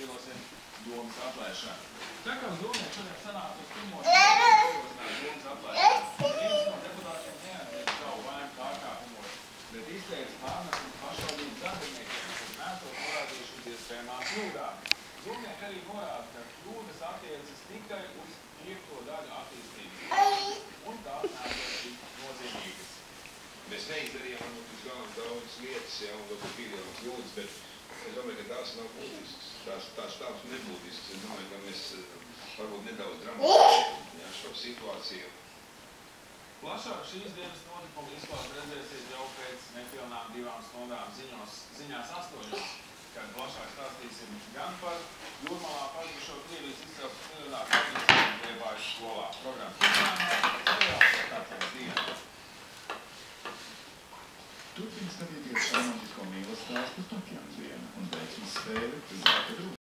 ierosim domas atlaišanu. Tā kā domnieki šodien sanāca uz pirmo domas atlaišanu, viens no deputātiem neatliek savu vainu pārkāpumos, bet izteica pārmetumus pašvaldības darbiniekiem, kas nesot norādījuši uz iespējamām kļūdām. Domnieki arī norāda, ka kļūdas attiecas tikai uz 5. daļu attīstības, un tās nesot tik nozīmīgas. Mēs neizdarījām uz galvas daudz lietas, ja, un varbūt pieļaujam kļūdas, bet es domāju, ka tās nav būtiskas. Tās tādas nebūtiskas. Es domāju, ka mēs varbūt nedaudz dramatizējam šo situāciju. Plašāk šīs dienas notikuma izklāsts redzēsiet jau pēc nepilnām 2 stundām ziņās 8, kad plašāk stāstīsim gan par Jūrmalā pazudušo Krievijas izcelsmes miljonāru attīstību Liepājas skolā. Programmas Turpin skatīties romantisko mīlestības stāstu Tatjana dienu un veiksmes spēli Zelta grūti.